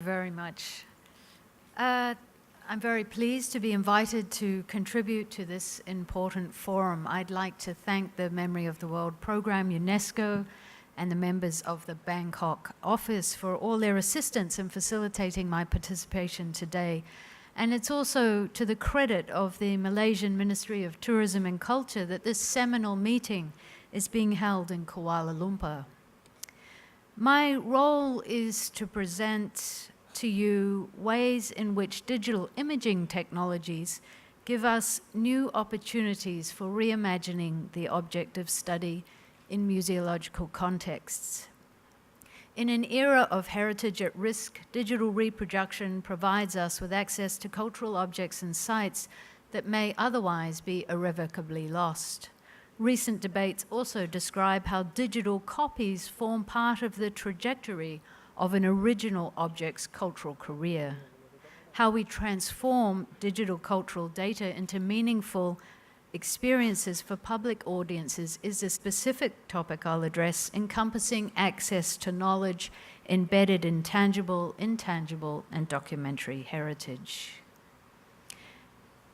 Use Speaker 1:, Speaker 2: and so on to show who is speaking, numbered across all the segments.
Speaker 1: very much. I'm very pleased to be invited to contribute to this important forum. I'd like to thank the Memory of the World Program, UNESCO, and the members of the Bangkok office for all their assistance in facilitating my participation today. And it's also to the credit of the Malaysian Ministry of Tourism and Culture that this seminal meeting is being held in Kuala Lumpur. My role is to present to you ways in which digital imaging technologies give us new opportunities for reimagining the object of study in museological contexts. In an era of heritage at risk, digital reproduction provides us with access to cultural objects and sites that may otherwise be irrevocably lost. Recent debates also describe how digital copies form part of the trajectory of an original object's cultural career. How we transform digital cultural data into meaningful experiences for public audiences is a specific topic I'll address, encompassing access to knowledge embedded in tangible, intangible, and documentary heritage.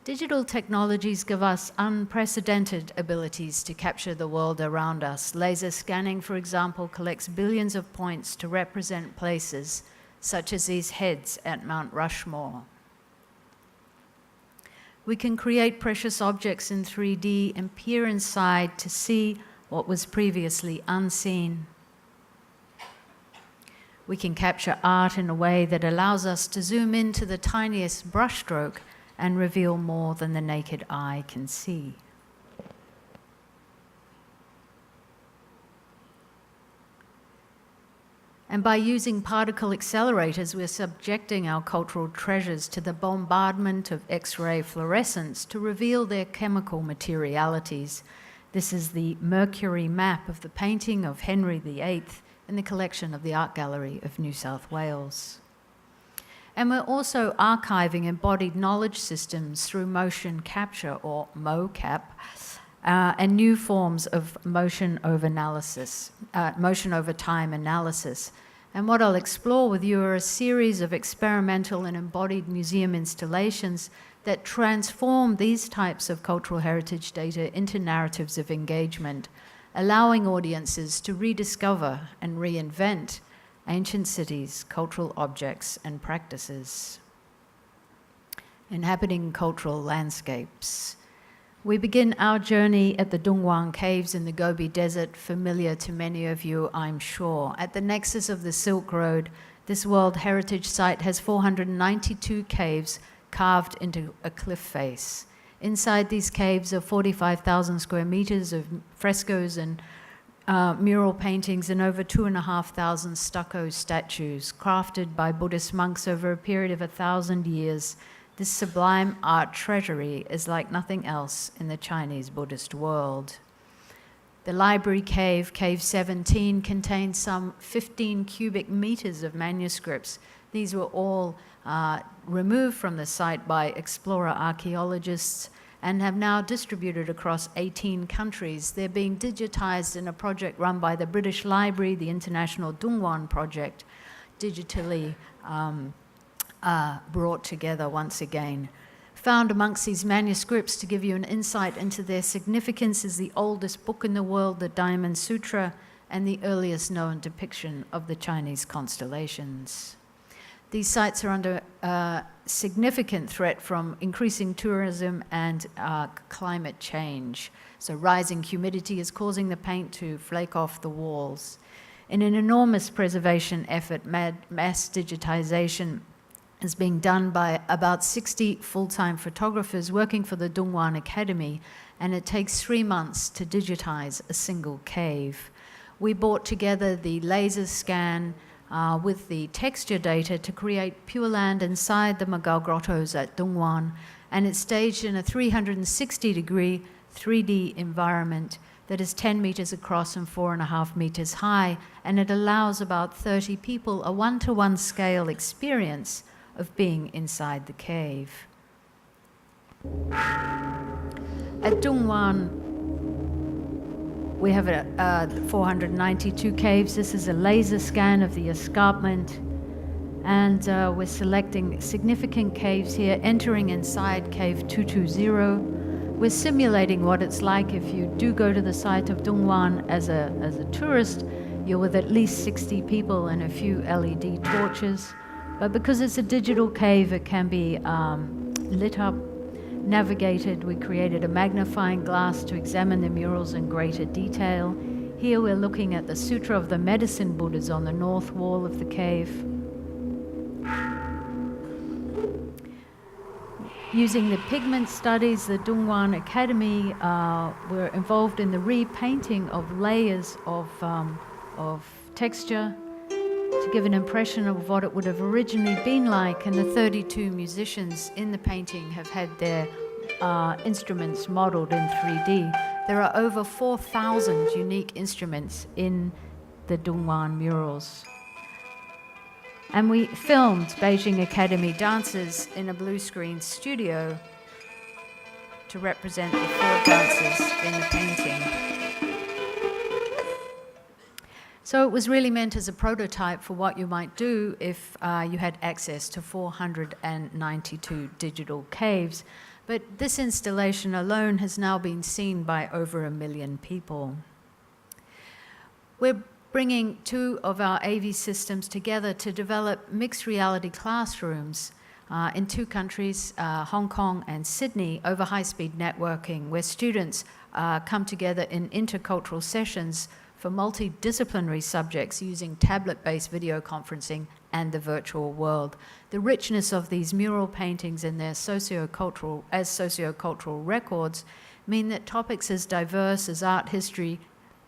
Speaker 1: Digital technologies give us unprecedented abilities to capture the world around us. Laser scanning, for example, collects billions of points to represent places, such as these heads at Mount Rushmore. We can create precious objects in 3D and peer inside to see what was previously unseen. We can capture art in a way that allows us to zoom into the tiniest brushstroke and reveal more than the naked eye can see. And by using particle accelerators, we're subjecting our cultural treasures to the bombardment of X-ray fluorescence to reveal their chemical materialities. This is the Mercury map of the painting of Henry VIII in the collection of the Art Gallery of New South Wales. And we're also archiving embodied knowledge systems through motion capture, or MoCap, and new forms of motion over time analysis. And what I'll explore with you are a series of experimental and embodied museum installations that transform these types of cultural heritage data into narratives of engagement, allowing audiences to rediscover and reinvent ancient cities, cultural objects, and practices. Inhabiting cultural landscapes. We begin our journey at the Dongguan Caves in the Gobi Desert, familiar to many of you, I'm sure. At the nexus of the Silk Road, this World Heritage Site has 492 caves carved into a cliff face. Inside these caves are 45,000 square meters of frescoes and mural paintings and over 2,500 stucco statues crafted by Buddhist monks over a period of 1,000 years. This sublime art treasury is like nothing else in the Chinese Buddhist world. The library cave, Cave 17, contains some 15 cubic meters of manuscripts. These were all removed from the site by explorer archaeologists and have now distributed across 18 countries. They're being digitized in a project run by the British Library, the International Dongguan Project, digitally brought together once again. Found amongst these manuscripts, to give you an insight into their significance, is the oldest book in the world, the Diamond Sutra, and the earliest known depiction of the Chinese constellations. These sites are under significant threat from increasing tourism and climate change. So rising humidity is causing the paint to flake off the walls. In an enormous preservation effort, mass digitization is being done by about 60 full-time photographers working for the Dongguan Academy, and it takes 3 months to digitize a single cave. We brought together the laser scan with the texture data to create Pure Land inside the Magao grottos at Dongguan, and it's staged in a 360-degree 3D environment that is 10 meters across and 4.5 meters high, and it allows about 30 people a one-to-one scale experience of being inside the cave. At Dongguan, we have 492 caves. This is a laser scan of the escarpment. And we're selecting significant caves here, entering inside cave 220. We're simulating what it's like if you do go to the site of Dongguan as a tourist. You're with at least 60 people and a few LED torches. But because it's a digital cave, it can be lit up, navigated. We created a magnifying glass to examine the murals in greater detail. Here we're looking at the Sutra of the Medicine Buddhas on the north wall of the cave. Using the pigment studies, the Dongguan Academy were involved in the repainting of layers of texture to give an impression of what it would have originally been like, and the 32 musicians in the painting have had their instruments modeled in 3D. There are over 4,000 unique instruments in the Dongguan murals. And we filmed Beijing Academy dancers in a blue screen studio to represent the 4 dancers in the painting. So it was really meant as a prototype for what you might do if you had access to 492 digital caves. But this installation alone has now been seen by over 1 million people. We're bringing 2 of our AV systems together to develop mixed reality classrooms in 2 countries, Hong Kong and Sydney, over high-speed networking, where students come together in intercultural sessions for multidisciplinary subjects using tablet-based video conferencing and the virtual world. The richness of these mural paintings and their sociocultural records mean that topics as diverse as art history,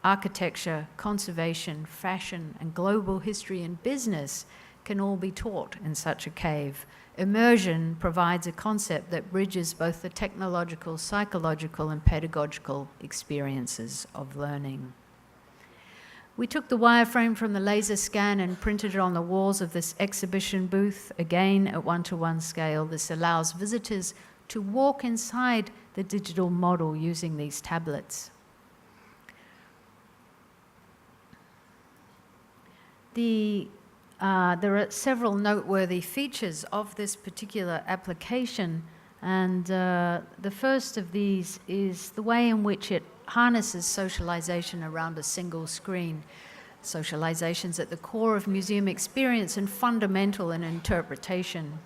Speaker 1: architecture, conservation, fashion, and global history and business can all be taught in such a cave. Immersion provides a concept that bridges both the technological, psychological, and pedagogical experiences of learning. We took the wireframe from the laser scan and printed it on the walls of this exhibition booth, again at 1:1 scale. This allows visitors to walk inside the digital model using these tablets. There are several noteworthy features of this particular application, and the first of these is the way in which it harnesses socialization around a single screen. Socialization's at the core of museum experience and fundamental in interpretation.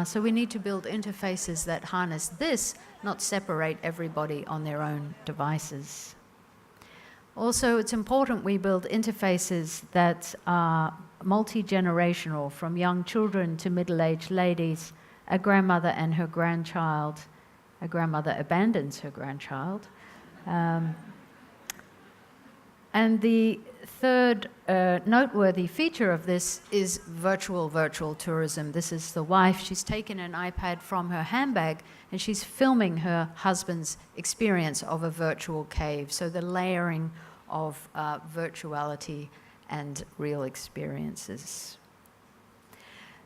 Speaker 1: So we need to build interfaces that harness this, not separate everybody on their own devices. Also, it's important we build interfaces that are multi-generational, from young children to middle-aged ladies, a grandmother and her grandchild. A grandmother abandons her grandchild. And the third noteworthy feature of this is virtual tourism. This is the wife. She's taken an iPad from her handbag and she's filming her husband's experience of a virtual cave. So the layering of virtuality and real experiences.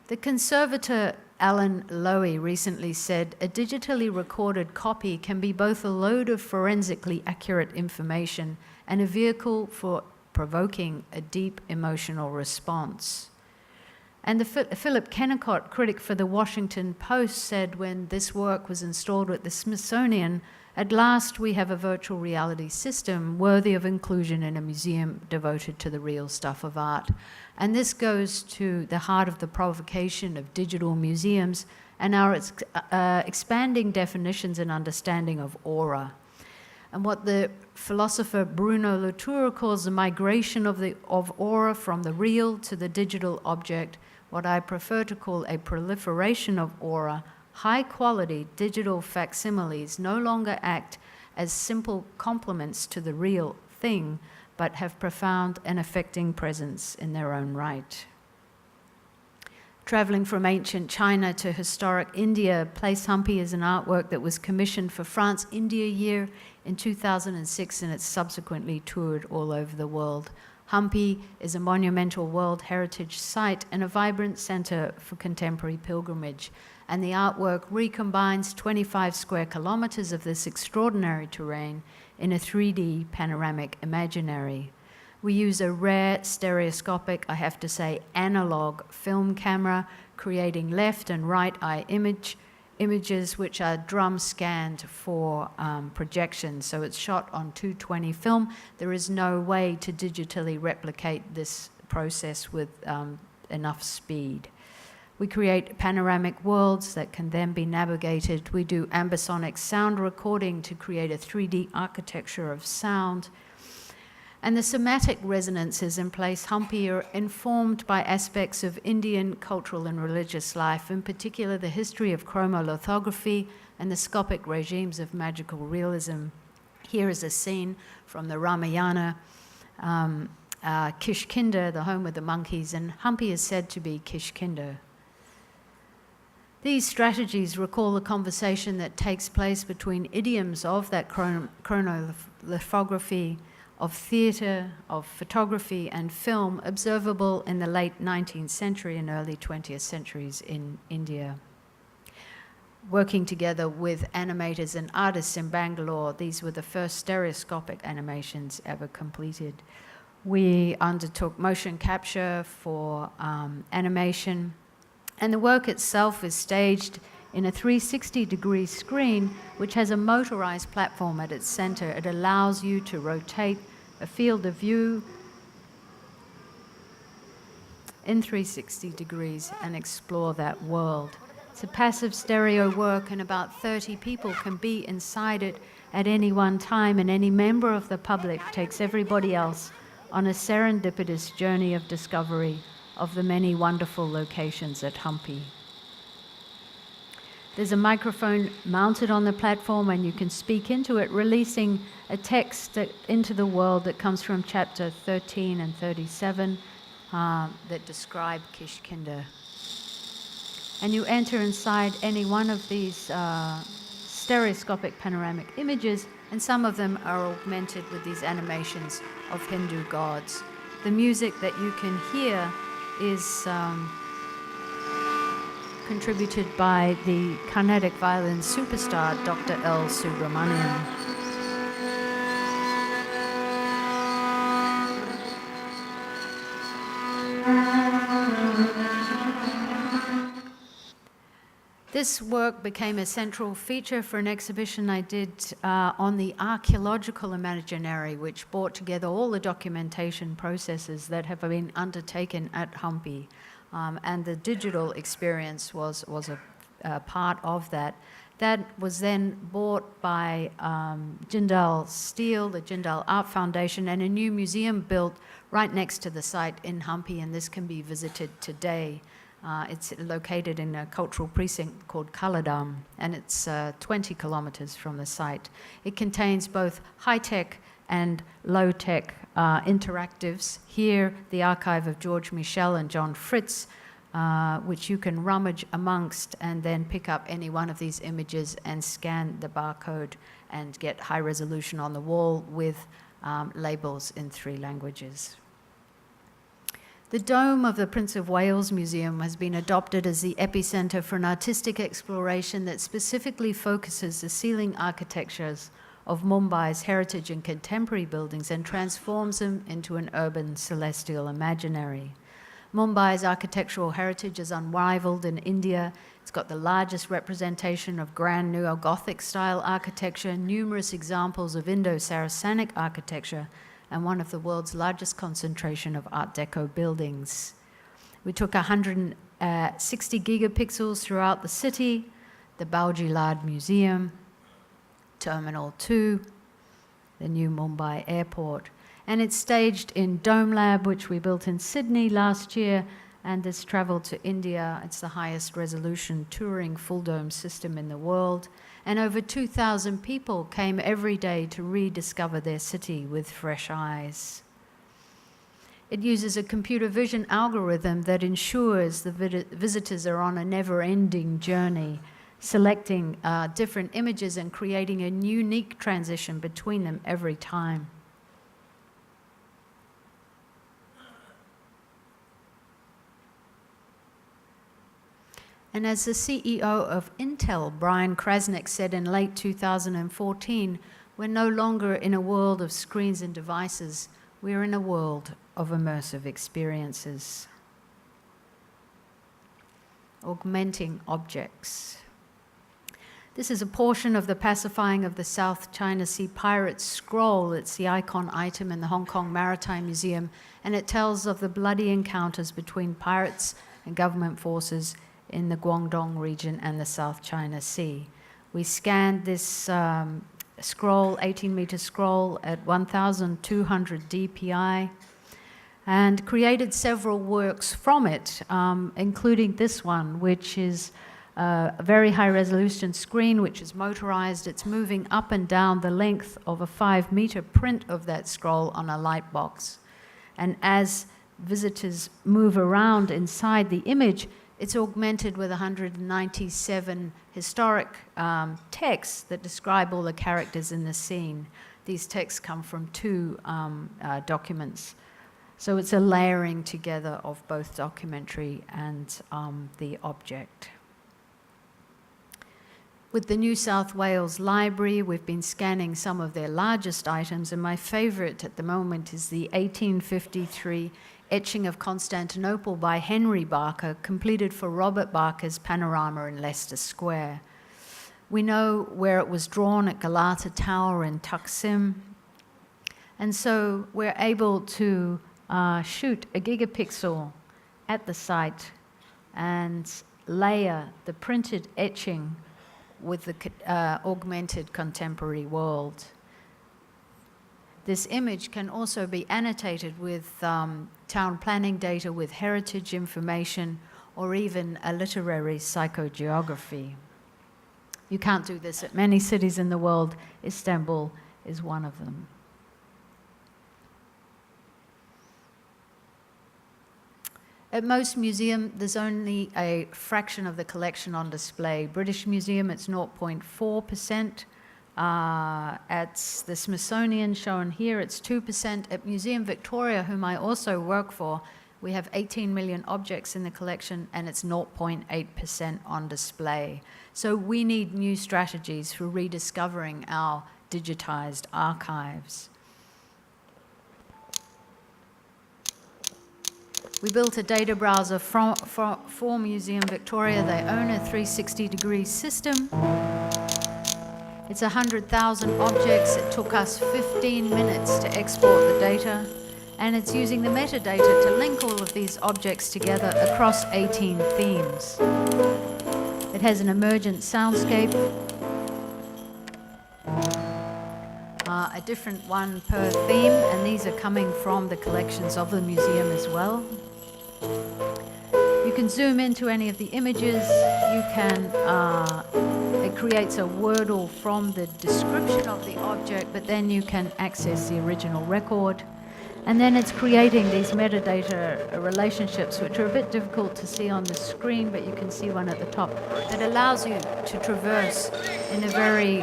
Speaker 1: The conservator Alan Lowy recently said, "A digitally recorded copy can be both a load of forensically accurate information and a vehicle for provoking a deep emotional response." And the Philip Kennicott, critic for the Washington Post, said when this work was installed at the Smithsonian, "At last we have a virtual reality system worthy of inclusion in a museum devoted to the real stuff of art." And this goes to the heart of the provocation of digital museums and our expanding definitions and understanding of aura. And what the philosopher Bruno Latour calls the migration of aura from the real to the digital object, what I prefer to call a proliferation of aura. High-quality digital facsimiles no longer act as simple complements to the real thing, but have profound and affecting presence in their own right. Traveling from ancient China to historic India, Place Hampi is an artwork that was commissioned for France India Year in 2006, and it's subsequently toured all over the world. Hampi is a monumental World Heritage Site and a vibrant center for contemporary pilgrimage. And the artwork recombines 25 square kilometers of this extraordinary terrain in a 3D panoramic imaginary. We use a rare stereoscopic, I have to say, analog film camera, creating left and right eye images which are drum scanned for projection. So it's shot on 220 film. There is no way to digitally replicate this process with enough speed. We create panoramic worlds that can then be navigated. We do ambisonic sound recording to create a 3D architecture of sound. And the somatic resonances in place Hampi are informed by aspects of Indian cultural and religious life, in particular the history of chromolithography and the scopic regimes of magical realism. Here is a scene from the Ramayana, Kishkinda, the home of the monkeys, and Hampi is said to be Kishkinda. These strategies recall the conversation that takes place between idioms of that chronolithography, of theatre, of photography and film, observable in the late 19th century and early 20th centuries in India. Working together with animators and artists in Bangalore, these were the first stereoscopic animations ever completed. We undertook motion capture for animation, and the work itself is staged in a 360-degree screen, which has a motorized platform at its center. It allows you to rotate a field of view in 360 degrees and explore that world. It's a passive stereo work, and about 30 people can be inside it at any one time, and any member of the public takes everybody else on a serendipitous journey of discovery of the many wonderful locations at Hampi. There's a microphone mounted on the platform, and you can speak into it, releasing a text into the world that comes from chapter 13 and 37 that describe Kishkinda. And you enter inside any one of these stereoscopic panoramic images, and some of them are augmented with these animations of Hindu gods. The music that you can hear is contributed by the Carnatic violin superstar Dr. L. Subramanian. This work became a central feature for an exhibition I did on the archaeological imaginary, which brought together all the documentation processes that have been undertaken at Hampi. And the digital experience was a part of that. That was then bought by Jindal Steel, the Jindal Art Foundation, and a new museum built right next to the site in Hampi, and this can be visited today. It's located in a cultural precinct called Kaladam, and it's 20 kilometers from the site. It contains both high-tech and low-tech interactives. Here, the archive of George Michel and John Fritz, which you can rummage amongst and then pick up any one of these images and scan the barcode and get high resolution on the wall with labels in 3 languages. The dome of the Prince of Wales Museum has been adopted as the epicenter for an artistic exploration that specifically focuses the ceiling architectures of Mumbai's heritage and contemporary buildings and transforms them into an urban celestial imaginary. Mumbai's architectural heritage is unrivaled in India. It's got the largest representation of grand neo-Gothic style architecture, numerous examples of Indo-Saracenic architecture, and one of the world's largest concentration of Art Deco buildings. We took 160 gigapixels throughout the city, the Baujilad Museum, Terminal 2, the new Mumbai airport. And it's staged in Dome Lab, which we built in Sydney last year, and this traveled to India. It's the highest resolution touring full dome system in the world. And over 2,000 people came every day to rediscover their city with fresh eyes. It uses a computer vision algorithm that ensures the visitors are on a never-ending journey, selecting different images and creating a unique transition between them every time. And as the CEO of Intel, Brian Krasnick, said in late 2014, we're no longer in a world of screens and devices. We're in a world of immersive experiences. Augmenting objects. This is a portion of the pacifying of the South China Sea Pirates scroll. It's the icon item in the Hong Kong Maritime Museum, and it tells of the bloody encounters between pirates and government forces in the Guangdong region and the South China Sea. We scanned this scroll, 18-meter scroll, at 1,200 DPI, and created several works from it, including this one, which is a very high-resolution screen, which is motorized. It's moving up and down the length of a 5-meter print of that scroll on a light box. And as visitors move around inside the image, it's augmented with 197 historic texts that describe all the characters in the scene. These texts come from 2 documents. So it's a layering together of both documentary and the object. With the New South Wales Library, we've been scanning some of their largest items, and my favorite at the moment is the 1853 etching of Constantinople by Henry Barker, completed for Robert Barker's Panorama in Leicester Square. We know where it was drawn at Galata Tower in Taksim, and so we're able to shoot a gigapixel at the site and layer the printed etching with the augmented contemporary world. This image can also be annotated with town planning data, with heritage information, or even a literary psychogeography. You can't do this at many cities in the world. Istanbul is one of them. At most museums, there's only a fraction of the collection on display. British Museum, it's 0.4%. At the Smithsonian, shown here, it's 2%. At Museum Victoria, whom I also work for, we have 18 million objects in the collection, and it's 0.8% on display. So we need new strategies for rediscovering our digitized archives. We built a data browser for Museum Victoria. They own a 360-degree system. It's 100,000 objects. It took us 15 minutes to export the data. And it's using the metadata to link all of these objects together across 18 themes. It has an emergent soundscape, a different one per theme, and these are coming from the collections of the museum as well. You can zoom into any of the images. You can, it creates a Wordle from the description of the object, but then you can access the original record. And then it's creating these metadata relationships, which are a bit difficult to see on the screen, but you can see one at the top, that allows you to traverse in a very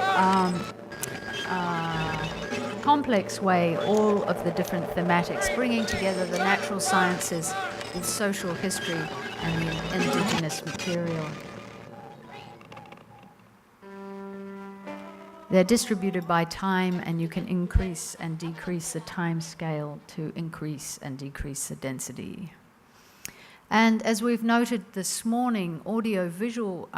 Speaker 1: complex way all of the different thematics, bringing together the natural sciences with social history and the indigenous material. They're distributed by time, and you can increase and decrease the time scale to increase and decrease the density. And as we've noted this morning, audio-visual,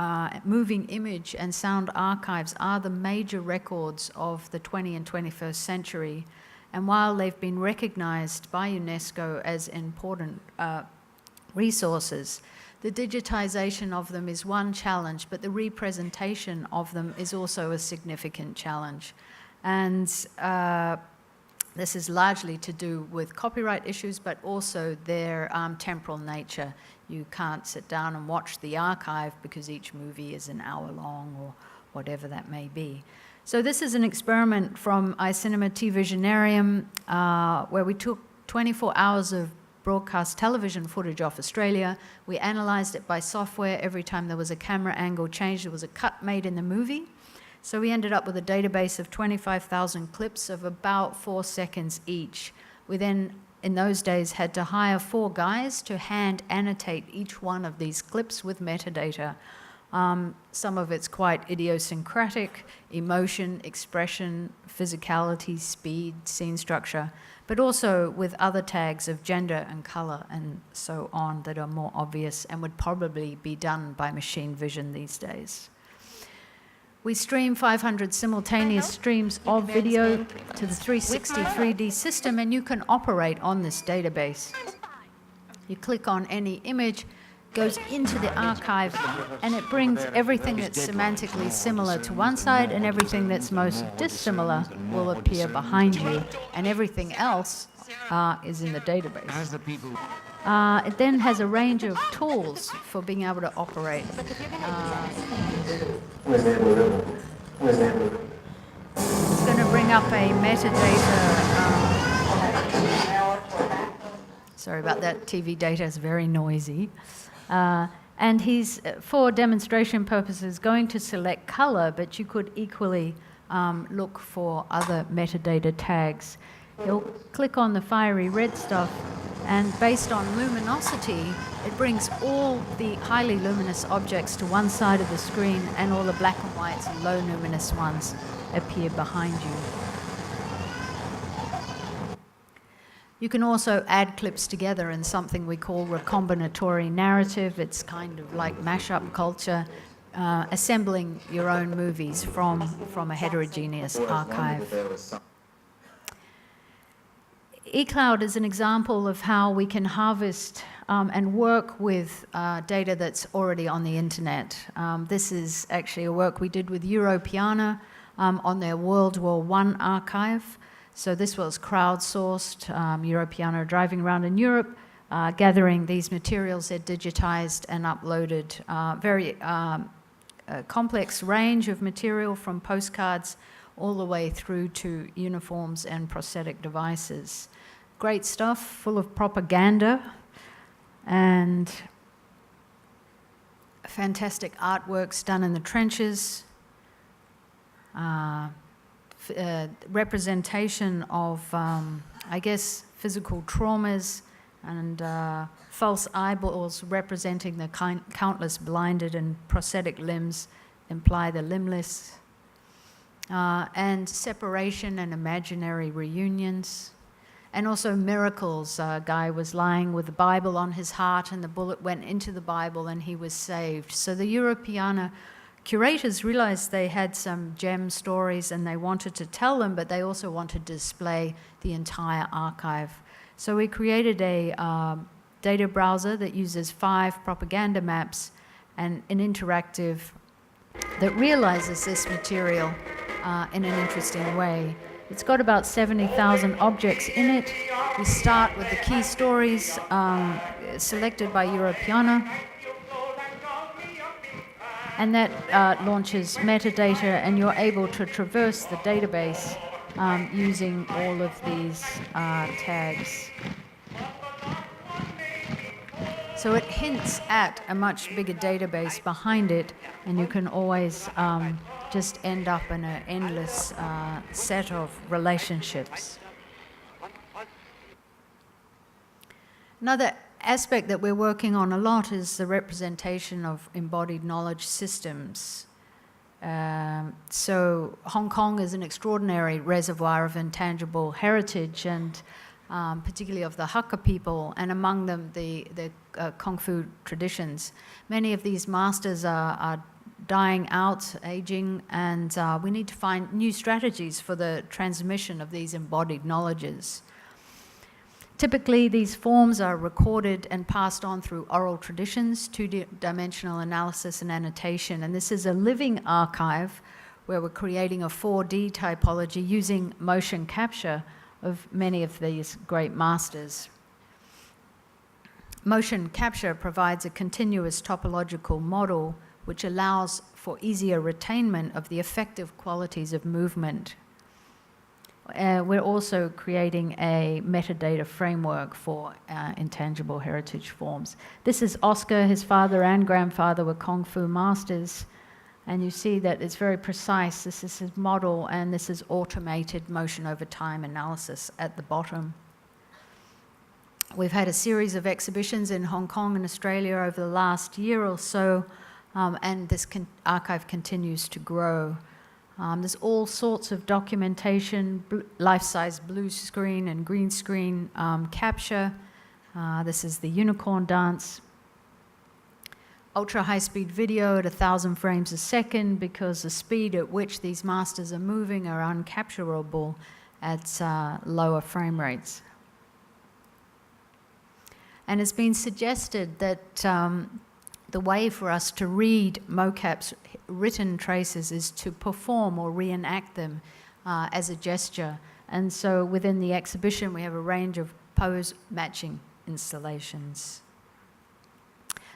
Speaker 1: moving image and sound archives are the major records of the 20th and 21st century. And while they've been recognized by UNESCO as important resources, the digitization of them is one challenge, but the representation of them is also a significant challenge. And this is largely to do with copyright issues, but also their temporal nature. You can't sit down and watch the archive because each movie is an hour long or whatever that may be. So this is an experiment from iCinema TVisionarium where we took 24 hours of broadcast television footage off Australia. We analysed it by software. Every time there was a camera angle change, there was a cut made in the movie. So we ended up with a database of 25,000 clips of about 4 seconds each. We then, in those days, had to hire 4 guys to hand annotate each one of these clips with metadata. Some of it's quite idiosyncratic: emotion, expression, physicality, speed, scene structure, but also with other tags of gender and color and so on that are more obvious and would probably be done by machine vision these days. We stream 500 simultaneous streams of video to the 360 3D system, and you can operate on this database. You click on any image, goes into the archive, and it brings everything that's semantically similar to one side, and everything that's most dissimilar will appear behind you, and everything else is in the database. It then has a range of tools for being able to operate. It's going to bring up a metadata. Sorry about that, TV data is very noisy. And he's, for demonstration purposes, going to select color, but you could equally look for other metadata tags. He'll click on the fiery red stuff, and based on luminosity, it brings all the highly luminous objects to one side of the screen, and all the black and whites and low luminous ones appear behind you. You can also add clips together in something we call recombinatory narrative. It's kind of like mashup culture, assembling your own movies from a heterogeneous archive. eCloud is an example of how we can harvest and work with data that's already on the internet. This is actually a work we did with Europeana on their World War I archive. So this was crowdsourced, Europeana driving around in Europe, gathering these materials. They're digitized and uploaded. Very complex range of material, from postcards all the way through to uniforms and prosthetic devices. Great stuff, full of propaganda and fantastic artworks done in the trenches. Representation of, I guess, physical traumas and false eyeballs representing the countless blinded and prosthetic limbs imply the limbless. And separation and imaginary reunions. And also miracles. A guy was lying with the Bible on his heart, and the bullet went into the Bible and he was saved. So the Europeana curators realized they had some gem stories and they wanted to tell them, but they also wanted to display the entire archive. So we created a data browser that uses 5 propaganda maps and an interactive that realizes this material in an interesting way. It's got about 70,000 objects in it. We start with the key stories selected by Europeana, and that launches metadata, and you're able to traverse the database using all of these tags. So it hints at a much bigger database behind it, and you can always just end up in an endless set of relationships. Another aspect that we're working on a lot is the representation of embodied knowledge systems. So Hong Kong is an extraordinary reservoir of intangible heritage, and particularly of the Hakka people, and among them the Kung Fu traditions. Many of these masters are dying out, aging, and we need to find new strategies for the transmission of these embodied knowledges. Typically, these forms are recorded and passed on through oral traditions, two-dimensional analysis and annotation, and this is a living archive where we're creating a 4D typology using motion capture of many of these great masters. Motion capture provides a continuous topological model which allows for easier retainment of the effective qualities of movement. We're also creating a metadata framework for intangible heritage forms. This is Oscar. His father and grandfather were Kung Fu masters, and you see that it's very precise. This is his model, and this is automated motion over time analysis at the bottom. We've had a series of exhibitions in Hong Kong and Australia over the last year or so, and this archive continues to grow. There's all sorts of documentation, life-size blue screen and green screen capture. This is the unicorn dance. Ultra high-speed video at 1,000 frames a second, because the speed at which these masters are moving are uncapturable at lower frame rates. And it's been suggested that the way for us to read mocap's written traces is to perform or reenact them as a gesture. And so within the exhibition, we have a range of pose matching installations.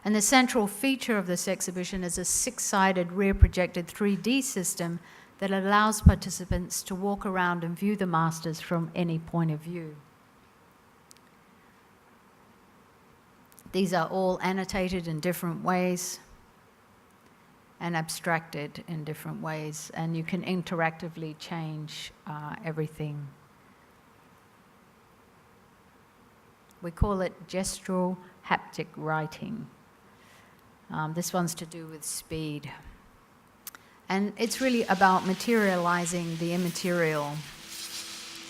Speaker 1: And the central feature of this exhibition is a 6-sided rear-projected 3D system that allows participants to walk around and view the masters from any point of view. These are all annotated in different ways and abstracted in different ways, and you can interactively change everything. We call it gestural haptic writing. This one's to do with speed. And it's really about materializing the immaterial.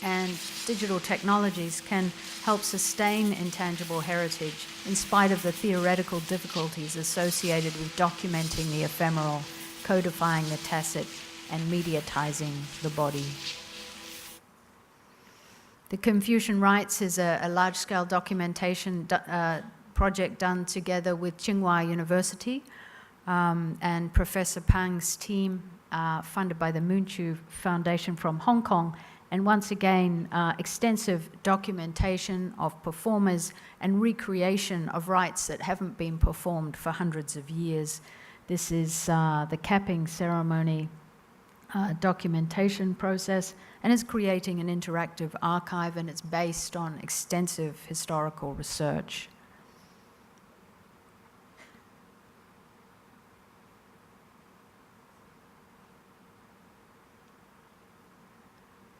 Speaker 1: And digital technologies can help sustain intangible heritage in spite of the theoretical difficulties associated with documenting the ephemeral, codifying the tacit, and mediatizing the body. The Confucian Rites is a large-scale documentation project done together with Tsinghua University and Professor Pang's team, funded by the Moonchu Foundation from Hong Kong. And once again, extensive documentation of performers and recreation of rites that haven't been performed for hundreds of years. This is the capping ceremony documentation process, and it's creating an interactive archive, and it's based on extensive historical research.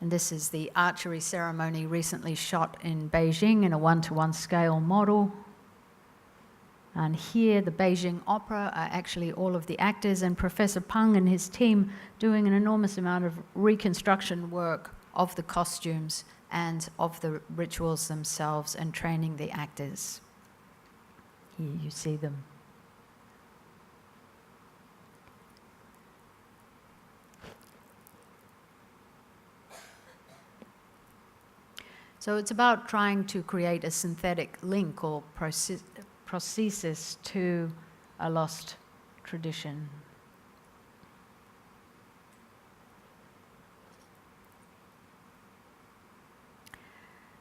Speaker 1: And this is the archery ceremony recently shot in Beijing in a 1-to-1 scale model. And here, the Beijing Opera are actually all of the actors, and Professor Pang and his team doing an enormous amount of reconstruction work of the costumes and of the rituals themselves and training the actors. Here you see them. So it's about trying to create a synthetic link or prosthesis to a lost tradition.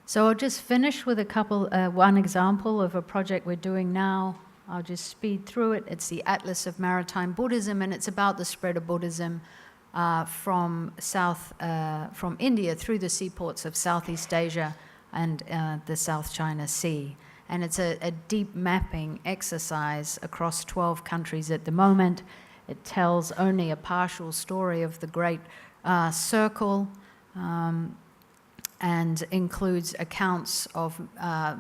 Speaker 1: So I'll just finish with one example of a project we're doing now. I'll just speed through it. It's the Atlas of Maritime Buddhism, and it's about the spread of Buddhism from India through the seaports of Southeast Asia and the South China Sea. And it's a deep mapping exercise across 12 countries at the moment. It tells only a partial story of the Great Circle and includes accounts of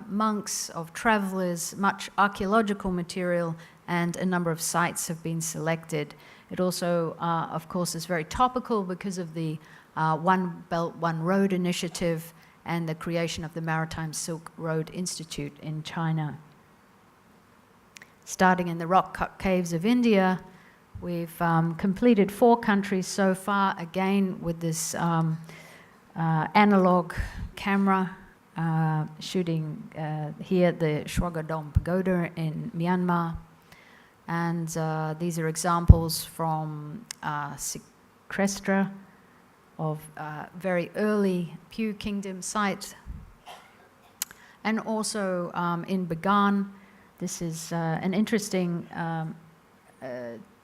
Speaker 1: monks, of travelers, much archaeological material, and a number of sites have been selected. It also, of course, is very topical because of the One Belt, One Road initiative and the creation of the Maritime Silk Road Institute in China. Starting in the rock-cut caves of India, we've completed 4 countries so far, again with this analog camera, shooting here at the Shwagadom Pagoda in Myanmar. And these are examples from Sequestra of very early Pew Kingdom site. And also in Bagan, this is an interesting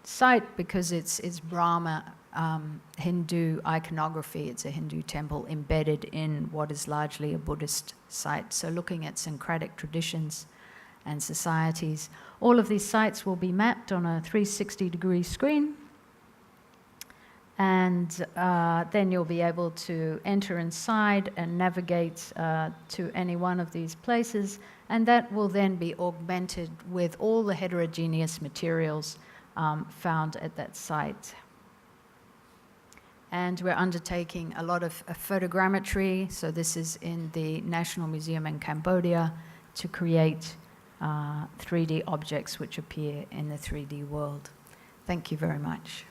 Speaker 1: site because it's Brahma Hindu iconography. It's a Hindu temple embedded in what is largely a Buddhist site. So looking at syncretic traditions and societies. All of these sites will be mapped on a 360-degree screen, and then you'll be able to enter inside and navigate to any one of these places, and that will then be augmented with all the heterogeneous materials found at that site. And we're undertaking a lot of photogrammetry, so this is in the National Museum in Cambodia, to create 3D objects which appear in the 3D world. Thank you very much.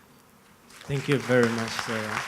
Speaker 2: Thank you very much, Sarah.